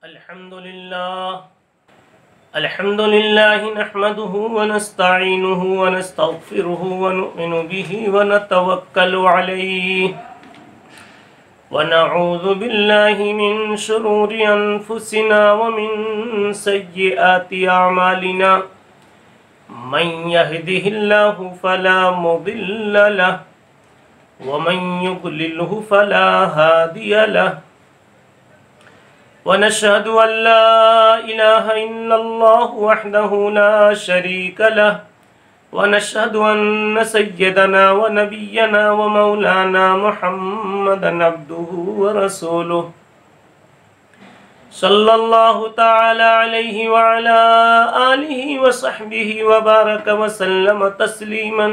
الحمد لله نحمده ونستعينه ونستغفره ونؤمن به ونتوكل عليه ونعوذ بالله من شرور أنفسنا ومن سيئات أعمالنا من يهده الله فلا مضل له ومن يضلله فلا هادي له ونشهد أن لا إله إلا الله وحده لا شريك له ونشهد أن سيدنا ونبينا ومولانا محمدا عبده ورسوله صلى الله تعالى عليه وعلى آله وصحبه وبارك وسلم تسليما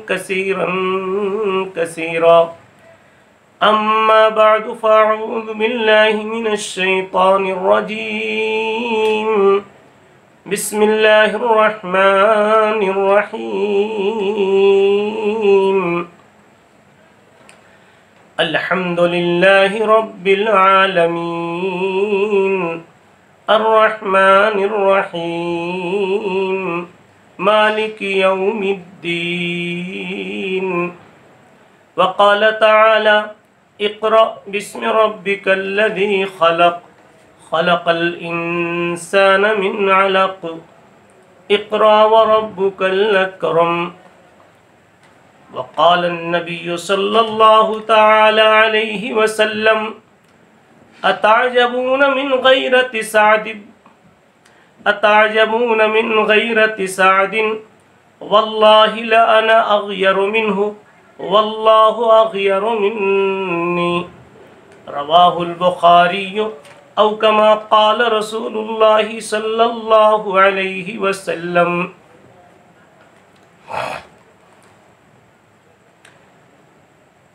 كثيرا كثيرا أما بعد فأعوذ بالله من الشيطان الرجيم بسم الله الرحمن الرحيم الحمد لله رب العالمين الرحمن الرحيم مالك يوم الدين وقال تعالى اقرأ باسم ربك الذي خلق خلق الإنسان من علق اقرأ وربك الأكرم وقال النبي صلى الله تعالى عليه وسلم أتعجبون من غيرة سعد والله لأنا أغير منه والله أغير مني رواه البخاري أو كما قال رسول الله صلى الله عليه وسلم.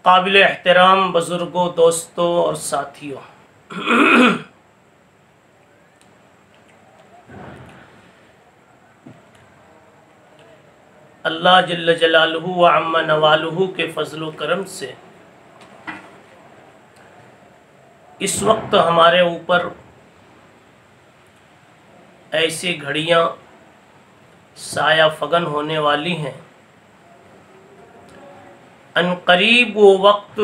قابل احترام بزرگوں، دوستوں اور ساتھیوں، اللہ جل جلالہ و عم نوالہ کے فضل و کرم سے اس وقت ہمارے اوپر ایسی گھڑیاں سایہ فگن ہونے والی ہیں، ان قریب وہ وقت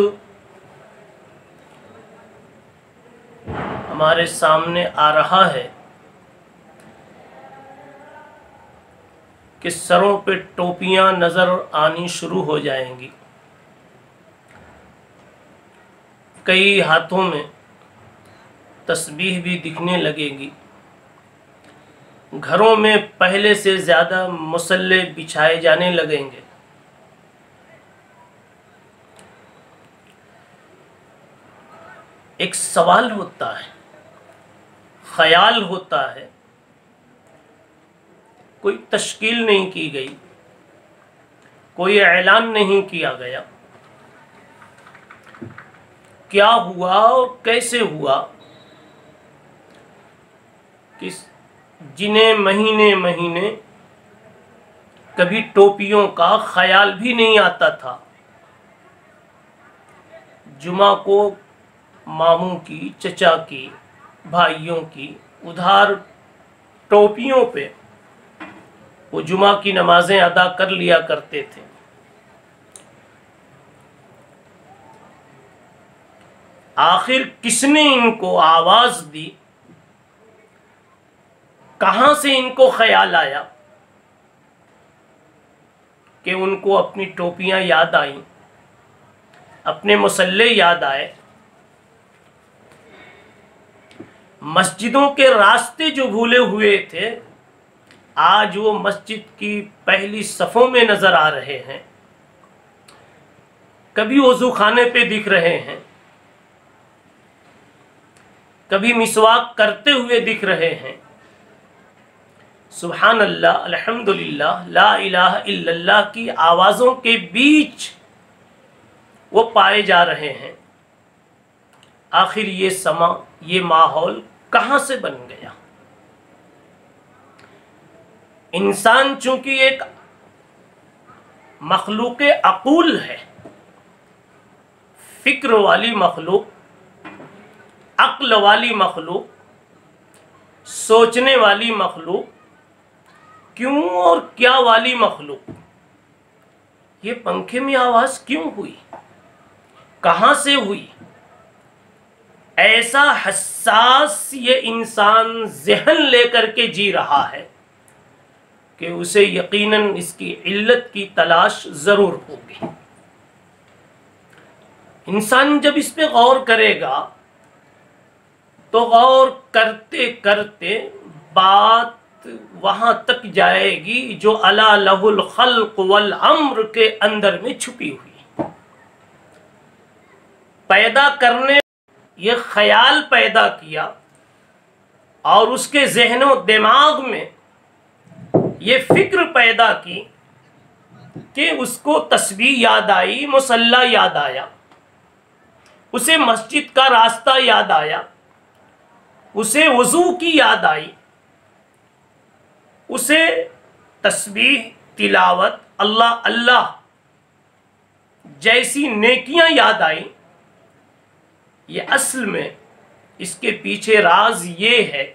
ہمارے سامنے آ رہا ہے کہ سروں پہ ٹوپیاں نظر آنی شروع ہو جائیں گی، کئی ہاتھوں میں تسبیح بھی دکھنے لگے گی، گھروں میں پہلے سے زیادہ مصلے بچھائے جانے لگیں گے، ایک سوال ہوتا ہے، خیال ہوتا ہے، کوئی تشکیل نہیں کی گئی، کوئی اعلان نہیں کیا گیا، کیا ہوا اور کیسے ہوا کہ جنہیں مہینے کبھی ٹوپیوں کا خیال بھی نہیں آتا تھا، جمعہ کو ماموں کی، چچا کی، بھائیوں کی ادھار ٹوپیوں پہ وہ جمعہ کی نمازیں ادا کر لیا کرتے تھے، آخر کس نے ان کو آواز دی، کہاں سے ان کو خیال آیا کہ ان کو اپنی ٹوپیاں یاد آئیں، اپنے مصلے یاد آئے، مسجدوں کے راستے جو بھولے ہوئے تھے آج وہ مسجد کی پہلی صفوں میں نظر آ رہے ہیں، کبھی وضو خانے پہ دکھ رہے ہیں، کبھی مسواک کرتے ہوئے دکھ رہے ہیں، سبحان اللہ، الحمدللہ، لا الہ الا اللہ کی آوازوں کے بیچ وہ پائے جا رہے ہیں، آخر یہ سما، یہ ماحول کہاں سے بن گیا؟ انسان چونکہ ایک مخلوق عقول ہے، فکر والی مخلوق، عقل والی مخلوق، سوچنے والی مخلوق، کیوں اور کیا والی مخلوق، یہ پنکھے میں آواز کیوں ہوئی، کہاں سے ہوئی؟ ایسا حساس یہ انسان ذہن لے کر کے جی رہا ہے کہ اسے یقیناً اس کی علت کی تلاش ضرور ہوگی۔ انسان جب اس پہ غور کرے گا تو غور کرتے کرتے بات وہاں تک جائے گی جو الا لہ الخلق والامر کے اندر میں چھپی ہوئی۔ پیدا کرنے یہ خیال پیدا کیا اور اس کے ذہن و دماغ میں یہ فکر پیدا کی کہ اس کو تسبیح یاد آئی، مصلی یاد آیا، اسے مسجد کا راستہ یاد آیا، اسے وضو کی یاد آئی، اسے تسبیح، تلاوت، اللہ اللہ جیسی نیکیاں یاد آئی۔ یہ اصل میں اس کے پیچھے راز یہ ہے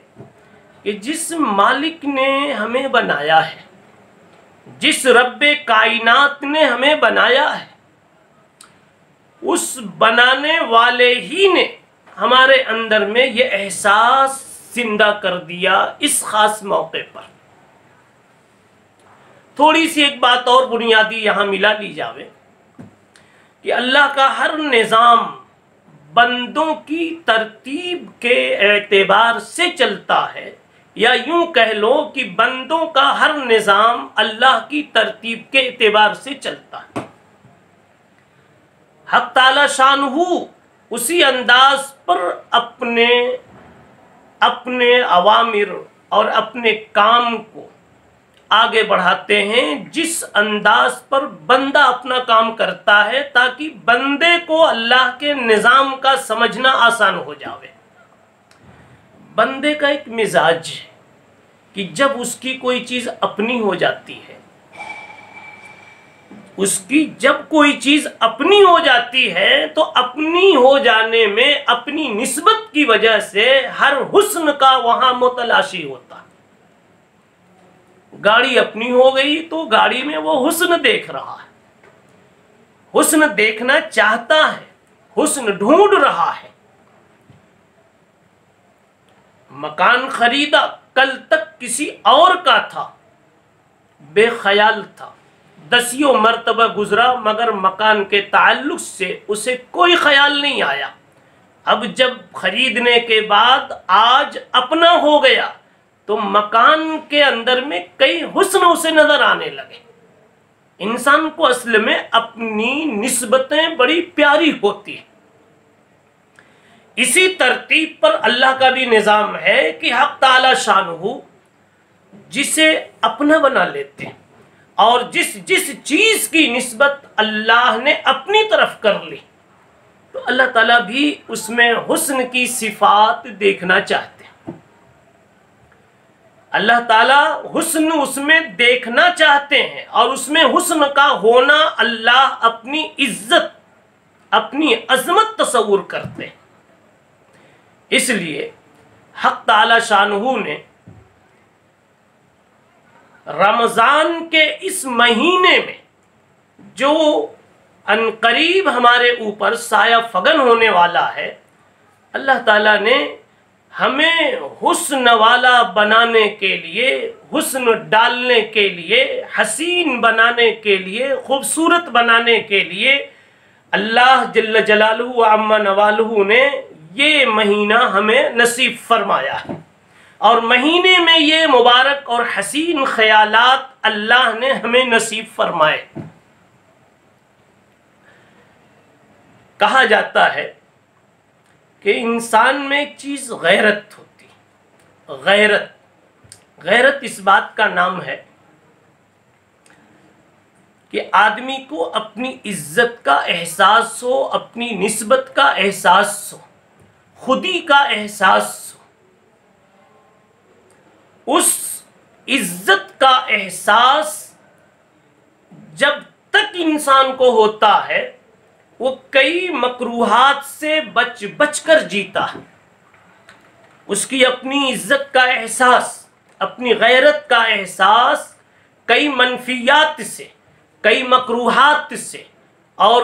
کہ جس مالک نے ہمیں بنایا ہے، جس رب کائنات نے ہمیں بنایا ہے، اس بنانے والے ہی نے ہمارے اندر میں یہ احساس زندہ کر دیا اس خاص موقع پر۔ تھوڑی سی ایک بات اور بنیادی یہاں ملا لی جاوے کہ اللہ کا ہر نظام بندوں کی ترتیب کے اعتبار سے چلتا ہے، یا یوں کہہ لو کہ بندوں کا ہر نظام اللہ کی ترتیب کے اعتبار سے چلتا ہے۔ حق تعالی شانہ اسی انداز پر اپنے اوامر اور اپنے کام کو آگے بڑھاتے ہیں جس انداز پر بندہ اپنا کام کرتا ہے، تاکہ بندے کو اللہ کے نظام کا سمجھنا آسان ہو جاوے۔ بندے کا ایک مزاج ہے کہ جب اس کی کوئی چیز اپنی ہو جاتی ہے، جب کوئی چیز اپنی ہو جاتی ہے تو اپنی ہو جانے میں اپنی نسبت کی وجہ سے ہر حسن کا وہاں متلاشی ہوتا ہے۔ گاڑی اپنی ہو گئی تو گاڑی میں وہ حسن دیکھ رہا ہے، حسن دیکھنا چاہتا ہے، حسن ڈھونڈ رہا ہے۔ مکان خریدا، کل تک کسی اور کا تھا، بے خیال تھا، دسیوں مرتبہ گزرا مگر مکان کے تعلق سے اسے کوئی خیال نہیں آیا۔ اب جب خریدنے کے بعد آج اپنا ہو گیا تو مکان کے اندر میں کئی حسن اسے نظر آنے لگے۔ انسان کو اصل میں اپنی نسبتیں بڑی پیاری ہوتی ہیں۔ اسی ترتیب پر اللہ کا بھی نظام ہے کہ حق تعالی شانہ جسے اپنا بنا لیتے ہیں، اور جس چیز کی نسبت اللہ نے اپنی طرف کر لی تو اللہ تعالیٰ بھی اس میں حسن کی صفات دیکھنا چاہتے ہیں۔ اللہ تعالیٰ حسن اس میں دیکھنا چاہتے ہیں، اور اس میں حسن کا ہونا اللہ اپنی عزت، اپنی عظمت تصور کرتے ہیں۔ اس لیے حق تعالی شانہ نے رمضان کے اس مہینے میں جو عنقریب ہمارے اوپر سایہ فگن ہونے والا ہے، اللہ تعالیٰ نے ہمیں حسن والا بنانے کے لیے، حسن ڈالنے کے لیے، حسین بنانے کے لیے، خوبصورت بنانے کے لیے اللہ جل جلالہ و عم نوالہ نے یہ مہینہ ہمیں نصیب فرمایا ہے، اور مہینے میں یہ مبارک اور حسین خیالات اللہ نے ہمیں نصیب فرمائے۔ کہا جاتا ہے کہ انسان میں ایک چیز غیرت ہوتی ہے۔ غیرت اس بات کا نام ہے کہ آدمی کو اپنی عزت کا احساس ہو، اپنی نسبت کا احساس ہو، خودی کا احساس ہو۔ اس عزت کا احساس جب تک انسان کو ہوتا ہے وہ کئی مکروہات سے بچ کر جیتا ہے۔ اس کی اپنی عزت کا احساس، اپنی غیرت کا احساس کئی منفیات سے، کئی مکروہات سے اور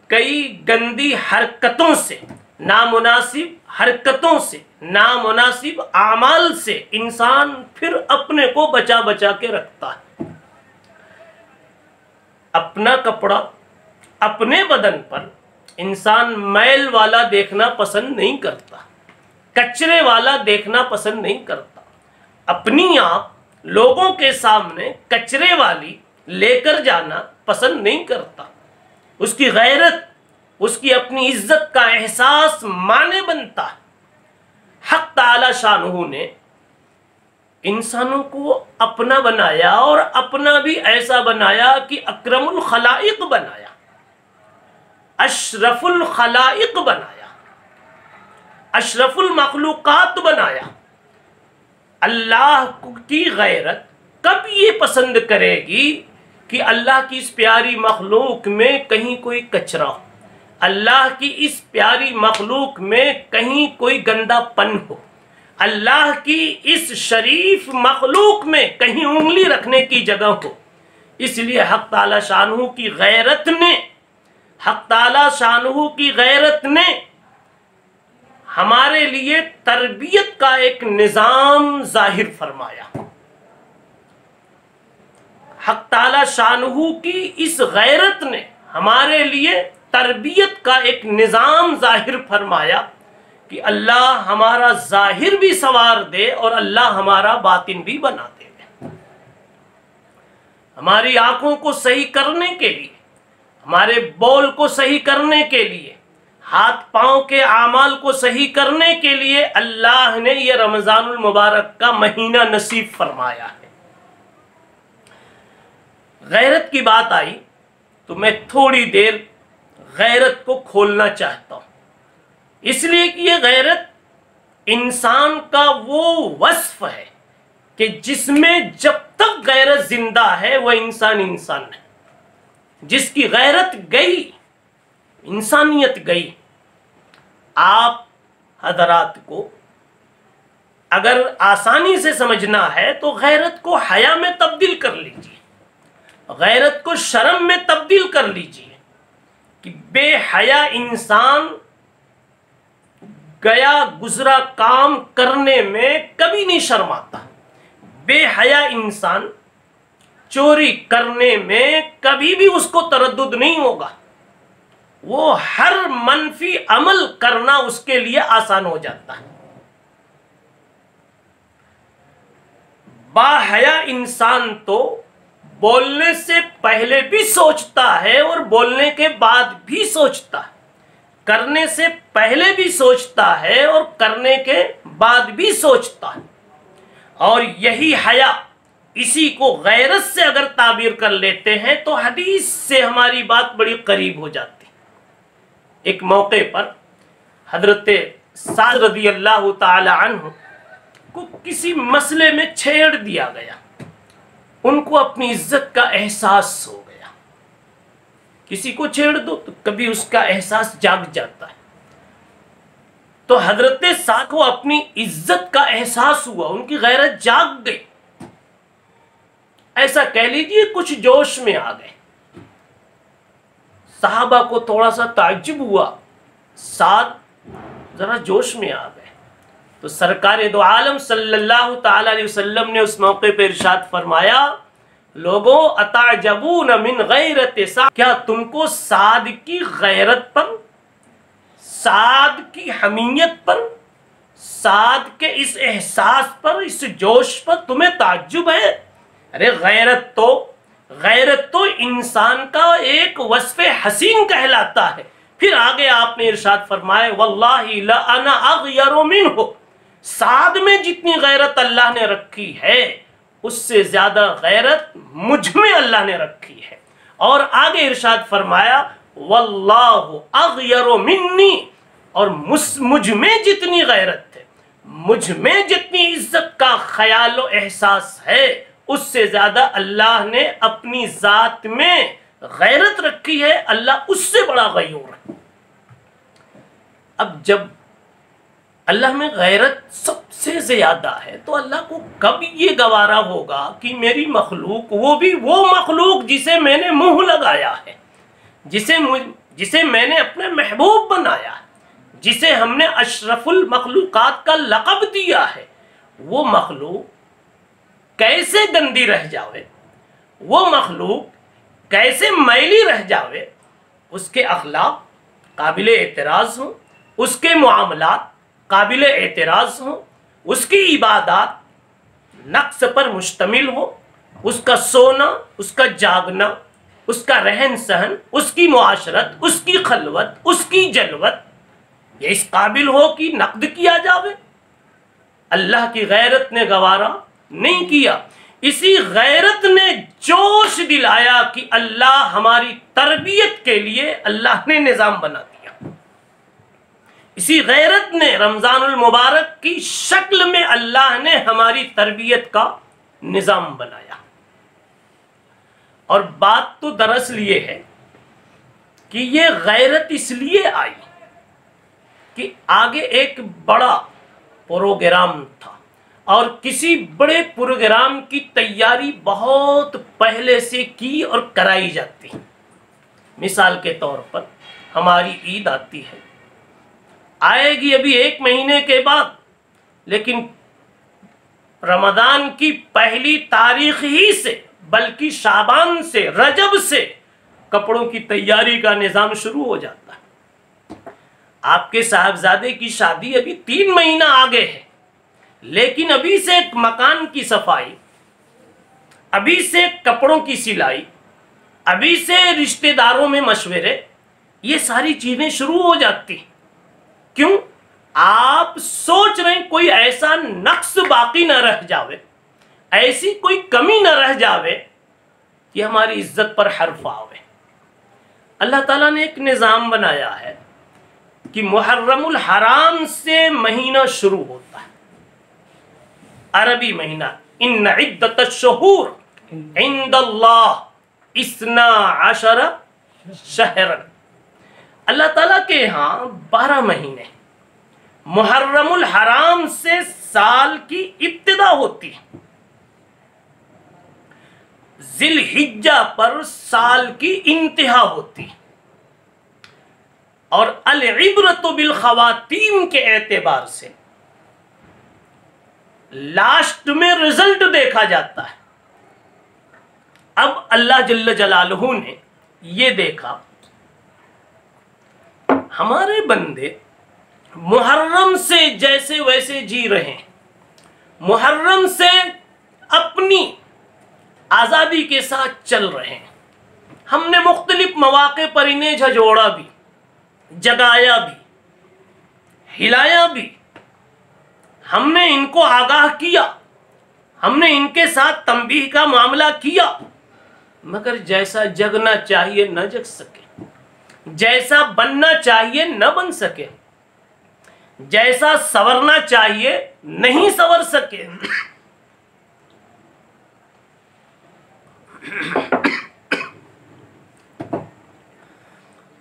کئی گندی حرکتوں سے، نامناسب حرکتوں سے، نامناسب اعمال سے انسان پھر اپنے کو بچا بچا کے رکھتا ہے۔ اپنا کپڑا، اپنے بدن پر انسان میل والا دیکھنا پسند نہیں کرتا، کچرے والا دیکھنا پسند نہیں کرتا، اپنی آپ لوگوں کے سامنے کچرے والی لے کر جانا پسند نہیں کرتا۔ اس کی غیرت، اس کی اپنی عزت کا احساس مانے بنتا ہے۔ حق تعالی شانہ نے انسانوں کو اپنا بنایا اور اپنا بھی ایسا بنایا کہ اکرم الخلائق بنایا، اشرف الخلائق بنایا، اشرف المخلوقات بنایا۔ اللہ کی غیرت کب یہ پسند کرے گی کہ اللہ کی اس پیاری مخلوق میں کہیں کوئی کچرا ہو، اللہ کی اس پیاری مخلوق میں کہیں کوئی گندا پن ہو، اللہ کی اس شریف مخلوق میں کہیں انگلی رکھنے کی جگہ ہو۔ اس لیے حق تعالی شانہ کی غیرت نے، حق تعالی شانہ کی غیرت نے ہمارے لیے تربیت کا ایک نظام ظاہر فرمایا۔ حق تعالی شانہ کی اس غیرت نے ہمارے لیے تربیت کا ایک نظام ظاہر فرمایا کہ اللہ ہمارا ظاہر بھی سنوار دے اور اللہ ہمارا باطن بھی بنا دے۔ ہماری آنکھوں کو صحیح کرنے کے لیے، ہمارے بول کو صحیح کرنے کے لیے، ہاتھ پاؤں کے اعمال کو صحیح کرنے کے لیے اللہ نے یہ رمضان المبارک کا مہینہ نصیب فرمایا ہے۔ غیرت کی بات آئی تو میں تھوڑی دیر غیرت کو کھولنا چاہتا ہوں، اس لیے کہ یہ غیرت انسان کا وہ وصف ہے کہ جس میں جب تک غیرت زندہ ہے وہ انسان انسان ہے۔ جس کی غیرت گئی، انسانیت گئی۔ آپ حضرات کو اگر آسانی سے سمجھنا ہے تو غیرت کو حیا میں تبدیل کر لیجیے، غیرت کو شرم میں تبدیل کر لیجیے کہ بے حیا انسان گیا گزرا کام کرنے میں کبھی نہیں شرماتا، بے حیا انسان چوری کرنے میں کبھی بھی اس کو تردد نہیں ہوگا، وہ ہر منفی عمل کرنا اس کے لیے آسان ہو جاتا ہے۔ با حیا انسان تو بولنے سے پہلے بھی سوچتا ہے اور بولنے کے بعد بھی سوچتا ہے، کرنے سے پہلے بھی سوچتا ہے اور کرنے کے بعد بھی سوچتا ہے۔ اور یہی حیا، اسی کو غیرت سے اگر تعبیر کر لیتے ہیں تو حدیث سے ہماری بات بڑی قریب ہو جاتی۔ ایک موقع پر حضرت سعد رضی اللہ تعالی عنہ کو کسی مسئلے میں چھیڑ دیا گیا، ان کو اپنی عزت کا احساس ہو گیا۔ کسی کو چھیڑ دو تو کبھی اس کا احساس جاگ جاتا ہے، تو حضرت سعد کو اپنی عزت کا احساس ہوا، ان کی غیرت جاگ گئی، ایسا کہہ لیجئے کچھ جوش میں آ گئے۔ صحابہ کو تھوڑا سا تعجب ہوا، سعد ذرا جوش میں آ گئے، تو سرکار دو عالم صلی اللہ تعالی علیہ وسلم نے اس موقع پہ ارشاد فرمایا، لوگوں اتعجبون من غیرت سعد، کیا تم کو سعد کی غیرت پر، سعد کی حمیت پر، سعد کے اس احساس پر، اس جوش پر تمہیں تعجب ہے؟ ارے غیرت تو انسان کا ایک وصف حسین کہلاتا ہے۔ پھر آگے آپ نے ارشاد فرمائے واللہ لأنا اغیر منہ، سعد میں جتنی غیرت اللہ نے رکھی ہے اس سے زیادہ غیرت مجھ میں اللہ نے رکھی ہے۔ اور آگے ارشاد فرمایا واللہ اغیر منی، اور مجھ میں جتنی غیرت ہے، مجھ میں جتنی عزت کا خیال و احساس ہے، اس سے زیادہ اللہ نے اپنی ذات میں غیرت رکھی ہے، اللہ اس سے بڑا غیور ہے۔ اب جب اللہ میں غیرت سب سے زیادہ ہے، تو اللہ کو کب یہ گوارا ہوگا کہ میری مخلوق، وہ بھی وہ مخلوق جسے میں نے منہ لگایا ہے، جسے میں نے اپنے محبوب بنایا ہے، جسے ہم نے اشرف المخلوقات کا لقب دیا ہے، وہ مخلوق کیسے گندی رہ جاوے، وہ مخلوق کیسے میلی رہ جاوے، اس کے اخلاق قابل اعتراض ہوں، اس کے معاملات قابل اعتراض ہوں، اس کی عبادات نقص پر مشتمل ہو، اس کا سونا، اس کا جاگنا، اس کا رہن سہن، اس کی معاشرت، اس کی خلوت، اس کی جلوت، یہ اس قابل ہو کہ نقد کیا جاوے؟ اللہ کی غیرت نے گوارا نہیں کیا۔ اسی غیرت نے جوش دلایا کہ اللہ ہماری تربیت کے لیے اللہ نے نظام بنا دیا۔ اسی غیرت نے رمضان المبارک کی شکل میں اللہ نے ہماری تربیت کا نظام بنایا۔ اور بات تو دراصل یہ ہے کہ یہ غیرت اس لیے آئی کہ آگے ایک بڑا پروگرام تھا، اور کسی بڑے پروگرام کی تیاری بہت پہلے سے کی اور کرائی جاتی۔ مثال کے طور پر ہماری عید آتی ہے، آئے گی ابھی 1 مہینے کے بعد، لیکن رمضان کی پہلی تاریخ ہی سے، بلکہ شعبان سے، رجب سے کپڑوں کی تیاری کا نظام شروع ہو جاتا ہے۔ آپ کے صاحبزادے کی شادی ابھی 3 مہینہ آگے ہے، لیکن ابھی سے مکان کی صفائی، ابھی سے کپڑوں کی سلائی، ابھی سے رشتہ داروں میں مشورے، یہ ساری چیزیں شروع ہو جاتی۔ کیوں؟ آپ سوچ رہے ہیں کوئی ایسا نقص باقی نہ رہ جاوے، ایسی کوئی کمی نہ رہ جاوے کہ ہماری عزت پر حرف آوے۔ اللہ تعالیٰ نے ایک نظام بنایا ہے کہ محرم الحرام سے مہینہ شروع ہوتا ہے، عربی مہینہ۔ ان عدت الشہور عند اللہ 12 شہرا، اللہ تعالیٰ کے ہاں 12 مہینے۔ محرم الحرام سے سال کی ابتدا ہوتی ہے، ذی الحجہ پر سال کی انتہا ہوتی، اور العبرۃ بالخواتیم کے اعتبار سے لاسٹ میں رزلٹ دیکھا جاتا ہے۔ اب اللہ جل جلالہ نے یہ دیکھا ہمارے بندے محرم سے جیسے ویسے جی رہے ہیں، محرم سے اپنی آزادی کے ساتھ چل رہے ہیں۔ ہم نے مختلف مواقع پر انہیں جھجوڑا بھی، جگایا بھی، ہلایا بھی، ہم نے ان کو آگاہ کیا، ہم نے ان کے ساتھ تنبیہ کا معاملہ کیا، مگر جیسا جگنا چاہیے نہ جگ سکے، جیسا بننا چاہیے نہ بن سکے، جیسا سنورنا چاہیے نہیں سنور سکے۔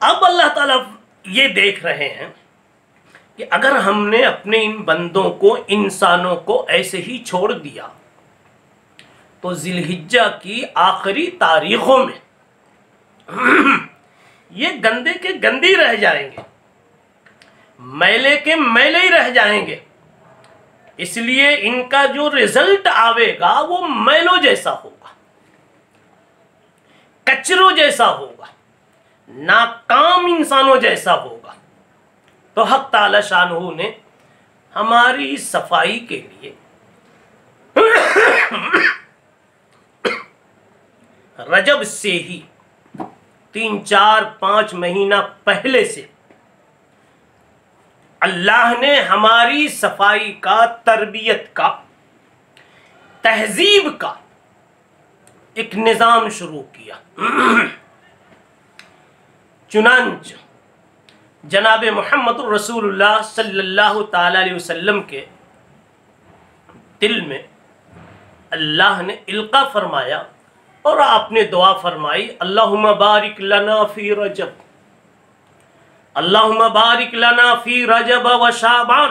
اب اللہ تعالیٰ یہ دیکھ رہے ہیں کہ اگر ہم نے اپنے ان بندوں کو، انسانوں کو ایسے ہی چھوڑ دیا تو ذی الحجہ کی آخری تاریخوں میں یہ گندے کے گندی رہ جائیں گے، میلے کے میلے ہی رہ جائیں گے۔ اس لیے ان کا جو رزلٹ آوے گا وہ میلوں جیسا ہوگا، کچروں جیسا ہوگا، ناکام انسانوں جیسا ہوگا۔ تو حق تعالی شانہ نے ہماری صفائی کے لیے رجب سے ہی 3 4 5 مہینہ پہلے سے اللہ نے ہماری صفائی کا، تربیت کا، تہذیب کا ایک نظام شروع کیا۔ چنانچہ جناب محمد الرسول اللہ صلی اللہ تعالی علیہ وسلم کے دل میں اللہ نے القاء فرمایا اور آپ نے دعا فرمائی، اللہم بارک لنا فی رجب، اللہم بارک لنا فی رجب و شعبان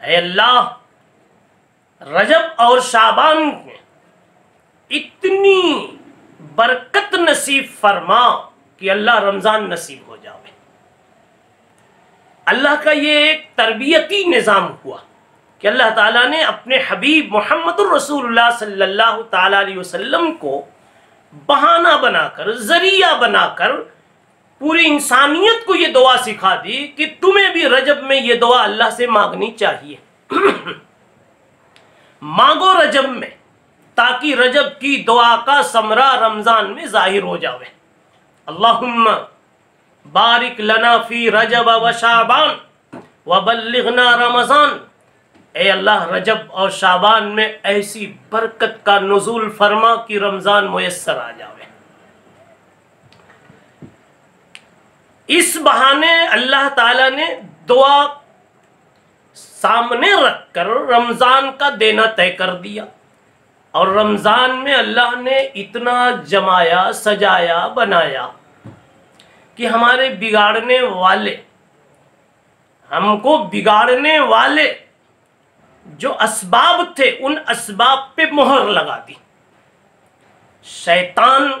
اے اللہ رجب اور شعبان میں اتنی برکت نصیب فرما کہ اللہ رمضان نصیب ہو جاوے۔ اللہ کا یہ ایک تربیتی نظام ہوا کہ اللہ تعالیٰ نے اپنے حبیب محمد الرسول اللہ صلی اللہ تعالیٰ علیہ وسلم کو بہانہ بنا کر، ذریعہ بنا کر پوری انسانیت کو یہ دعا سکھا دی کہ تمہیں بھی رجب میں یہ دعا اللہ سے مانگنی چاہیے۔ مانگو رجب میں، تاکہ رجب کی دعا کا ثمرہ رمضان میں ظاہر ہو جاوے۔ اللہم بارک لنا فی رجب و شعبان وبلغنا رمضان، اے اللہ رجب اور شعبان میں ایسی برکت کا نزول فرما کہ رمضان میسر آ جاوے۔ اس بہانے اللہ تعالیٰ نے دعا سامنے رکھ کر رمضان کا دینا طے کر دیا، اور رمضان میں اللہ نے اتنا جمایا، سجایا، بنایا کہ ہمارے بگاڑنے والے، ہم کو بگاڑنے والے جو اسباب تھے ان اسباب پہ مہر لگا دی۔ شیطان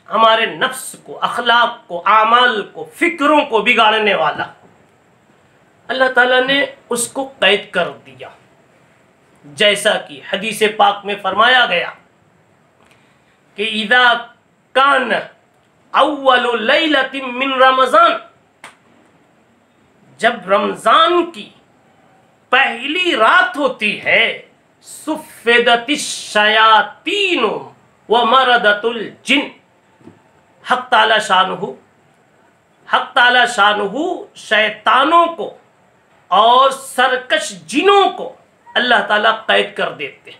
ہمارے نفس کو، اخلاق کو، اعمال کو، فکروں کو بگاڑنے والا، اللہ تعالیٰ نے اس کو قید کر دیا، جیسا کہ حدیث پاک میں فرمایا گیا کہ اذا کان اول لیلۃ من رمضان، جب رمضان کی پہلی رات ہوتی ہے، صفدت الشیاطین ومردت الجن، حق تعالی شانہ شیطانوں کو اور سرکش جنوں کو اللہ تعالیٰ قید کر دیتے۔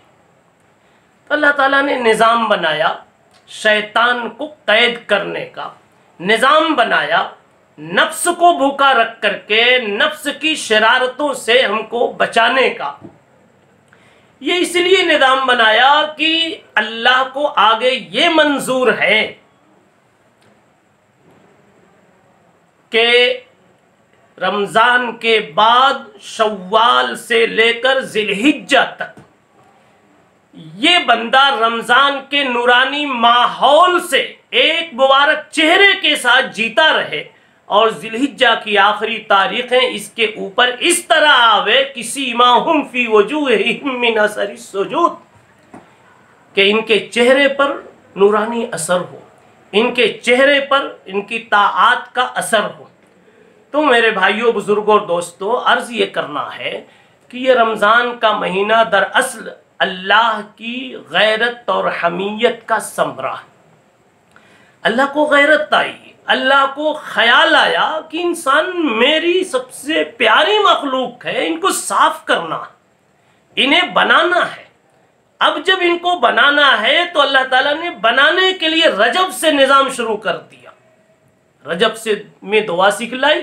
تو اللہ تعالیٰ نے نظام بنایا، شیطان کو قید کرنے کا نظام بنایا، نفس کو بھوکا رکھ کر کے نفس کی شرارتوں سے ہم کو بچانے کا۔ یہ اس لیے نظام بنایا کہ اللہ کو آگے یہ منظور ہے کہ رمضان کے بعد شوال سے لے کر ذی الحجہ تک یہ بندہ رمضان کے نورانی ماحول سے ایک مبارک چہرے کے ساتھ جیتا رہے، اور ذی الحجہ کی آخری تاریخیں اس کے اوپر اس طرح آوے کہ سیماہم فی وجوہہم من اثر السجود، کہ ان کے چہرے پر نورانی اثر ہو، ان کے چہرے پر ان کی طاعات کا اثر ہو۔ تو میرے بھائیوں، بزرگوں اور دوستوں، عرض یہ کرنا ہے کہ یہ رمضان کا مہینہ دراصل اللہ کی غیرت اور حمیت کا ثمرہ ہے۔ اللہ کو غیرت آئی، اللہ کو خیال آیا کہ انسان میری سب سے پیاری مخلوق ہے، ان کو صاف کرنا ہے، انہیں بنانا ہے۔ اب جب ان کو بنانا ہے تو اللہ تعالیٰ نے بنانے کے لیے رجب سے نظام شروع کر دیا، رجب سے میں دعا سکھلائی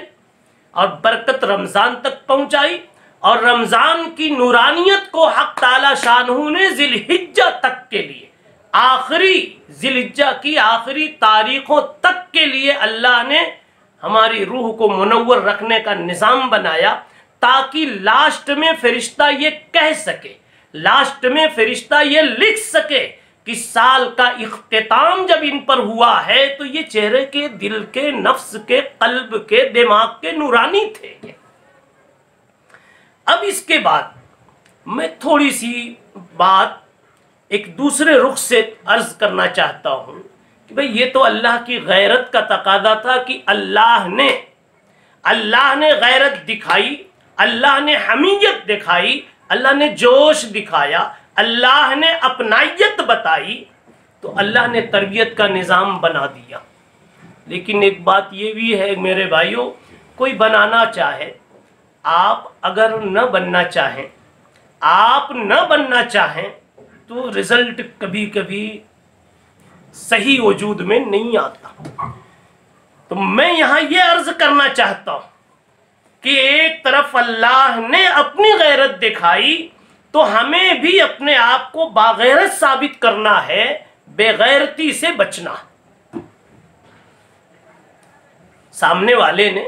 اور برکت رمضان تک پہنچائی، اور رمضان کی نورانیت کو حق تعالی شانہ نے ذی الحجہ تک کے لیے، آخری ذی الحجہ کی آخری تاریخوں تک کے لیے اللہ نے ہماری روح کو منور رکھنے کا نظام بنایا، تاکہ لاسٹ میں فرشتہ یہ کہہ سکے، لاسٹ میں فرشتہ یہ لکھ سکے کہ سال کا اختتام جب ان پر ہوا ہے تو یہ چہرے کے، دل کے، نفس کے، قلب کے، دماغ کے نورانی تھے۔ اب اس کے بعد میں تھوڑی سی بات ایک دوسرے رخ سے عرض کرنا چاہتا ہوں کہ بھئی یہ تو اللہ کی غیرت کا تقاضا تھا کہ اللہ نے غیرت دکھائی، اللہ نے حمیت دکھائی، اللہ نے جوش دکھایا، اللہ نے اپنائیت بتائی، تو اللہ نے تربیت کا نظام بنا دیا۔ لیکن ایک بات یہ بھی ہے میرے بھائیوں، کوئی بنانا چاہے، آپ اگر نہ بننا چاہیں تو رزلٹ کبھی کبھی صحیح وجود میں نہیں آتا۔ تو میں یہاں یہ عرض کرنا چاہتا ہوں کہ ایک طرف اللہ نے اپنی غیرت دکھائی تو ہمیں بھی اپنے آپ کو باغیرت ثابت کرنا ہے، بے غیرتی سے بچنا۔ سامنے والے نے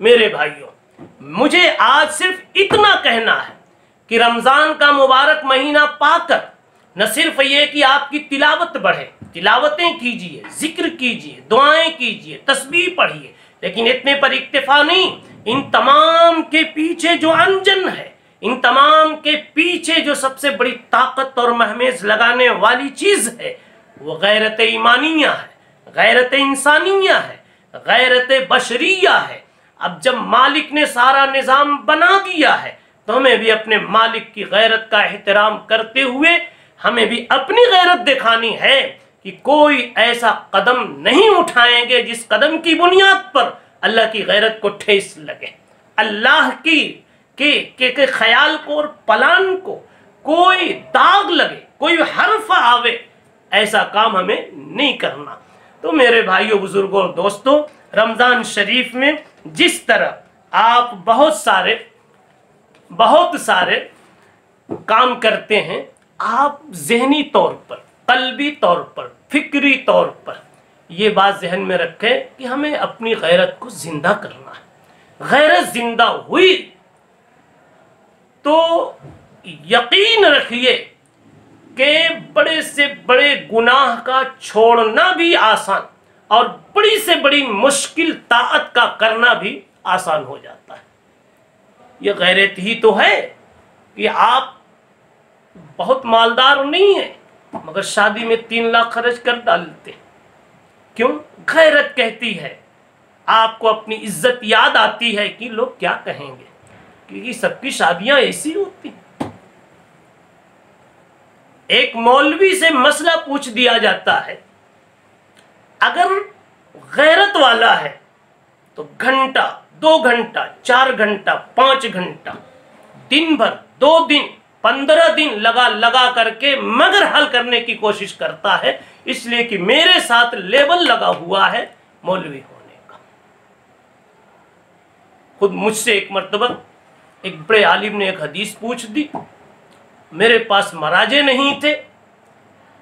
میرے بھائیوں، مجھے آج صرف اتنا کہنا ہے کہ رمضان کا مبارک مہینہ پا کر نہ صرف یہ کہ آپ کی تلاوت بڑھے، تلاوتیں کیجئے، ذکر کیجئے، دعائیں کیجئے، تسبیح پڑھیے، لیکن اتنے پر اکتفا نہیں، ان تمام کے پیچھے جو انجن ہے، ان تمام کے پیچھے جو سب سے بڑی طاقت اور مہمیز لگانے والی چیز ہے وہ غیرت ایمانیہ ہے، غیرت انسانیہ ہے، غیرت بشریہ ہے۔ اب جب مالک نے سارا نظام بنا دیا ہے تو ہمیں بھی اپنے مالک کی غیرت کا احترام کرتے ہوئے ہمیں بھی اپنی غیرت دکھانی ہے کہ کوئی ایسا قدم نہیں اٹھائیں گے جس قدم کی بنیاد پر اللہ کی غیرت کو ٹھیس لگے، اللہ کے خیال کو اور پلان کو کوئی داغ لگے، کوئی حرف آوے، ایسا کام ہمیں نہیں کرنا۔ تو میرے بھائیوں، بزرگوں اور دوستوں، رمضان شریف میں جس طرح آپ بہت سارے کام کرتے ہیں، آپ ذہنی طور پر، قلبی طور پر، فکری طور پر یہ بات ذہن میں رکھیں کہ ہمیں اپنی غیرت کو زندہ کرنا ہے۔ غیرت زندہ ہوئی تو یقین رکھیے کہ بڑے سے بڑے گناہ کا چھوڑنا بھی آسان اور بڑی سے بڑی مشکل طاعت کا کرنا بھی آسان ہو جاتا ہے۔ یہ غیرت ہی تو ہے کہ آپ بہت مالدار نہیں ہیں مگر شادی میں 3 لاکھ خرچ کر ڈالتے۔ کیوں؟ غیرت کہتی ہے، آپ کو اپنی عزت یاد آتی ہے کہ لوگ کیا کہیں گے، کیونکہ سب کی شادیاں ایسی ہوتی ہیں۔ ایک مولوی سے مسئلہ پوچھ دیا جاتا ہے، اگر غیرت والا ہے تو گھنٹہ، 2 گھنٹہ، 4 گھنٹہ، 5 گھنٹہ، دن بھر، 2 دن، 15 دن لگا کر کے مگر حل کرنے کی کوشش کرتا ہے، اس لیے کہ میرے ساتھ لیبل لگا ہوا ہے مولوی ہونے کا۔ خود مجھ سے ایک مرتبہ ایک بڑے عالم نے ایک حدیث پوچھ دی، میرے پاس مراجع نہیں تھے،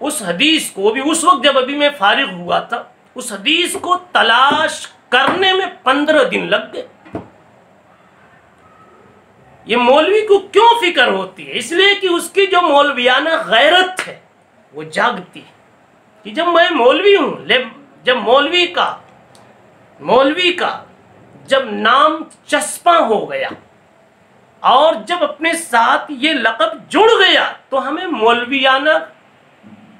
اس حدیث کو بھی اس وقت جب ابھی میں فارغ ہوا تھا، اس حدیث کو تلاش کرنے میں 15 دن لگ گئے۔ یہ مولوی کو کیوں فکر ہوتی ہے؟ اس لیے کہ اس کی جو مولویانہ غیرت ہے وہ جاگتی ہے کہ جب میں مولوی ہوں، جب مولوی کا جب نام چسپاں ہو گیا اور جب اپنے ساتھ یہ لقب جڑ گیا تو ہمیں مولویانہ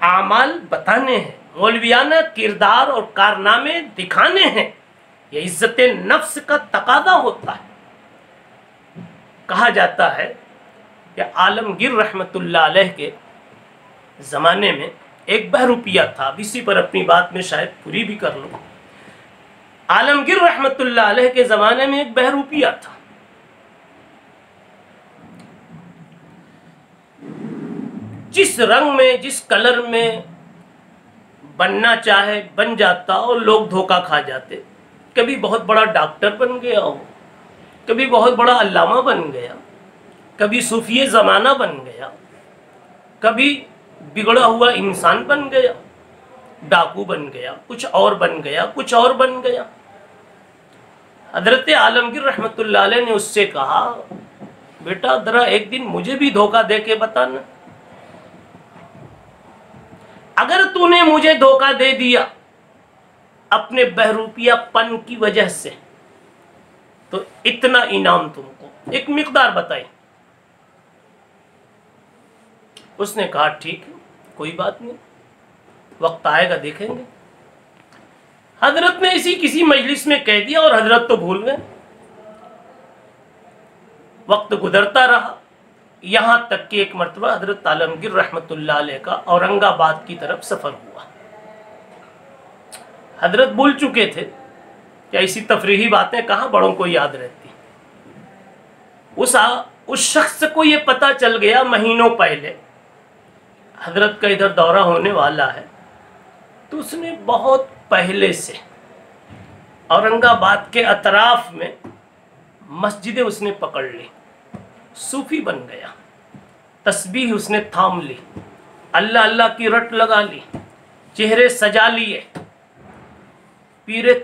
اعمال بتانے ہیں، مولویانہ کردار اور کارنامے دکھانے ہیں۔ یہ عزت نفس کا تقاضا ہوتا ہے۔ کہا جاتا ہے کہ عالمگیر رحمت اللہ علیہ کے زمانے میں ایک بہروپیہ تھا، اب اسی پر اپنی بات میں شاید پوری بھی کر لوں۔ عالمگیر رحمت اللہ علیہ کے زمانے میں ایک بہروپیہ تھا، جس رنگ میں، جس کلر میں بننا چاہے بن جاتا اور لوگ دھوکہ کھا جاتے۔ کبھی بہت بڑا ڈاکٹر بن گیا ہو، کبھی بہت بڑا علامہ بن گیا، کبھی صوفی زمانہ بن گیا، کبھی بگڑا ہوا انسان بن گیا، ڈاکو بن گیا، کچھ اور بن گیا، کچھ اور بن گیا۔ حضرت عالمگیر رحمت اللہ علیہ نے اس سے کہا، بیٹا ذرا ایک دن مجھے بھی دھوکہ دے کے بتانا، اگر تو نے مجھے دھوکہ دے دیا اپنے بہروپیہ پن کی وجہ سے تو اتنا انعام تم کو، ایک مقدار بتائی۔ اس نے کہا ٹھیک ہے، کوئی بات نہیں، وقت آئے گا دیکھیں گے۔ حضرت نے کسی مجلس میں کہہ دیا اور حضرت تو بھول گئے۔ وقت گزرتا رہا، یہاں تک کہ ایک مرتبہ حضرت عالمگیر رحمت اللہ علیہ کا اورنگ آباد کی طرف سفر ہوا۔ حضرت بھول چکے تھے، کیا ایسی تفریحی باتیں کہاں بڑوں کو یاد رہتی۔ اس شخص کو یہ پتا چل گیا مہینوں پہلے حضرت کا ادھر دورہ ہونے والا ہے، تو اس نے بہت پہلے سے اورنگ آباد کے اطراف میں مسجدیں اس نے پکڑ لی، صوفی بن گیا، تسبیح اس نے تھام لی، اللہ اللہ کی رٹ لگا لی، چہرے سجا لیے، پیر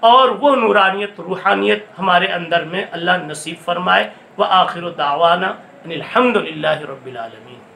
اور وہ نورانیت روحانیت ہمارے اندر میں اللہ نصیب فرمائے۔ وآخر دعوانا ان الحمد للہ رب العالمین۔